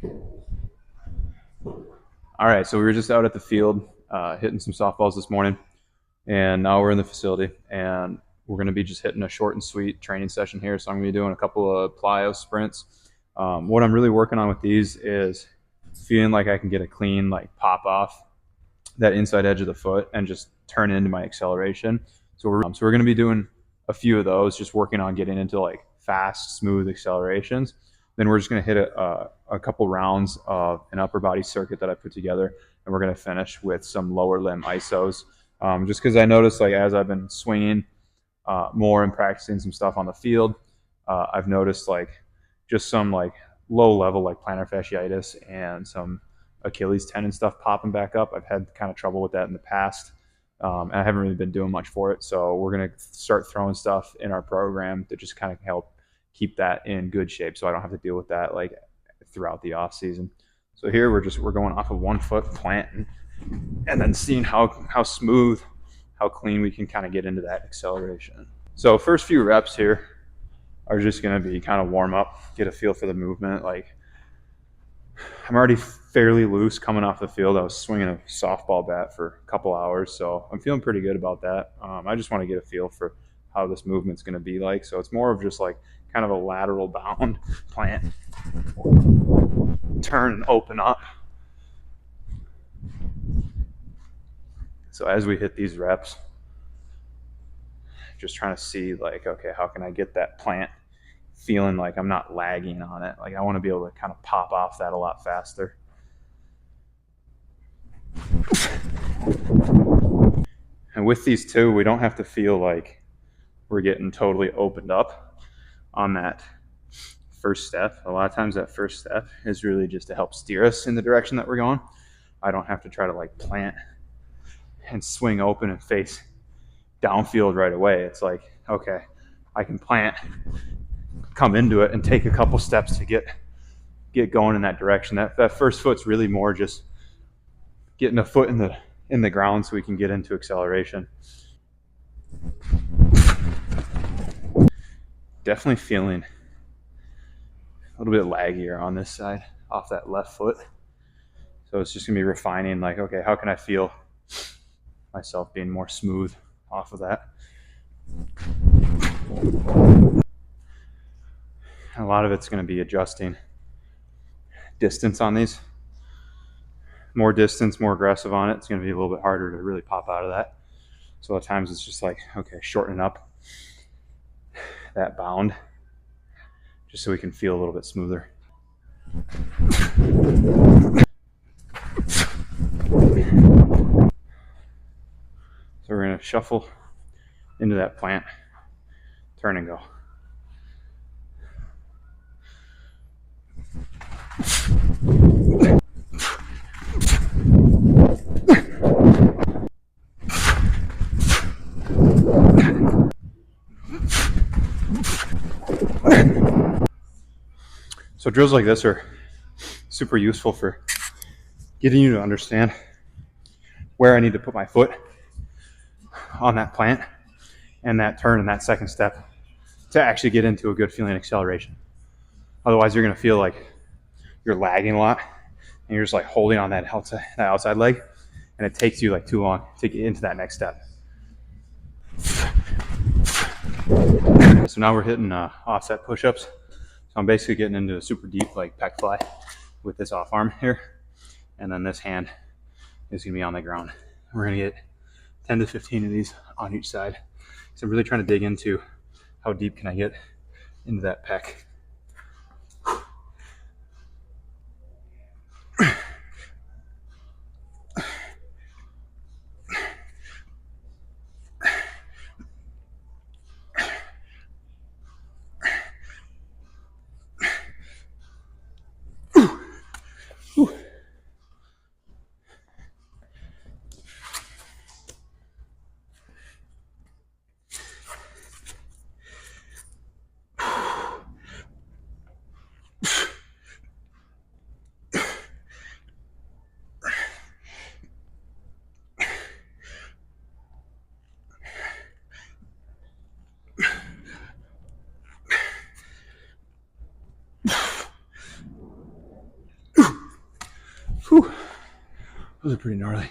All right, so we were just out at the field hitting some softballs this morning, and now we're in the facility, and we're going to be just hitting a short and sweet training session here. So I'm going to be doing a couple of plyos sprints. What I'm really working on with these is feeling like I can get a clean like pop off that inside edge of the foot and just turn it into my acceleration. So we're going to be doing a few of those, just working on getting into like fast, smooth accelerations. Then we're just going to hit a couple rounds of an upper body circuit that I put together, and we're going to finish with some lower limb ISOs. Just because I noticed, like, as I've been swinging more and practicing some stuff on the field, I've noticed like just some like low level like plantar fasciitis and some Achilles tendon stuff popping back up. I've had kind of trouble with that in the past. And I haven't really been doing much for it. So we're going to start throwing stuff in our program to just kind of help keep that in good shape, so I don't have to deal with that like throughout the off season. So here we're going off of 1 foot planting, and then seeing how smooth, how clean we can kind of get into that acceleration. So first few reps here are just going to be kind of warm up, get a feel for the movement. Like, I'm already fairly loose coming off the field. I was swinging a softball bat for a couple hours, so I'm feeling pretty good about that. I just want to get a feel for how this movement's going to be like. So it's more of just like kind of a lateral bound plant, turn and open up. So as we hit these reps, just trying to see like, okay, how can I get that plant feeling like I'm not lagging on it? Like, I want to be able to kind of pop off that a lot faster. And with these two, we don't have to feel like we're getting totally opened up on that first step. A lot of times that first step is really just to help steer us in the direction that we're going. I don't have to try to like plant and swing open and face downfield right away. It's like, okay, I can plant, come into it, and take a couple steps to get going in that direction. That first foot's really more just getting a foot in the ground so we can get into acceleration. Definitely feeling a little bit laggier on this side off that left foot. So it's just gonna be refining, like, okay, how can I feel myself being more smooth off of that? A lot of it's gonna be adjusting distance on these. More distance, more aggressive on it, it's gonna be a little bit harder to really pop out of that. So at times it's just like, okay, shortening up that bound just so we can feel a little bit smoother. So we're going to shuffle into that plant, turn and go. So drills like this are super useful for getting you to understand where I need to put my foot on that plant and that turn and that second step to actually get into a good feeling acceleration. Otherwise, you're going to feel like you're lagging a lot and you're just like holding on that outside leg, and it takes you like too long to get into that next step. So now we're hitting offset push-ups. So I'm basically getting into a super deep like pec fly with this off arm here, and then this hand is going to be on the ground. We're going to get 10 to 15 of these on each side. So I'm really trying to dig into how deep can I get into that pec. Those are pretty gnarly.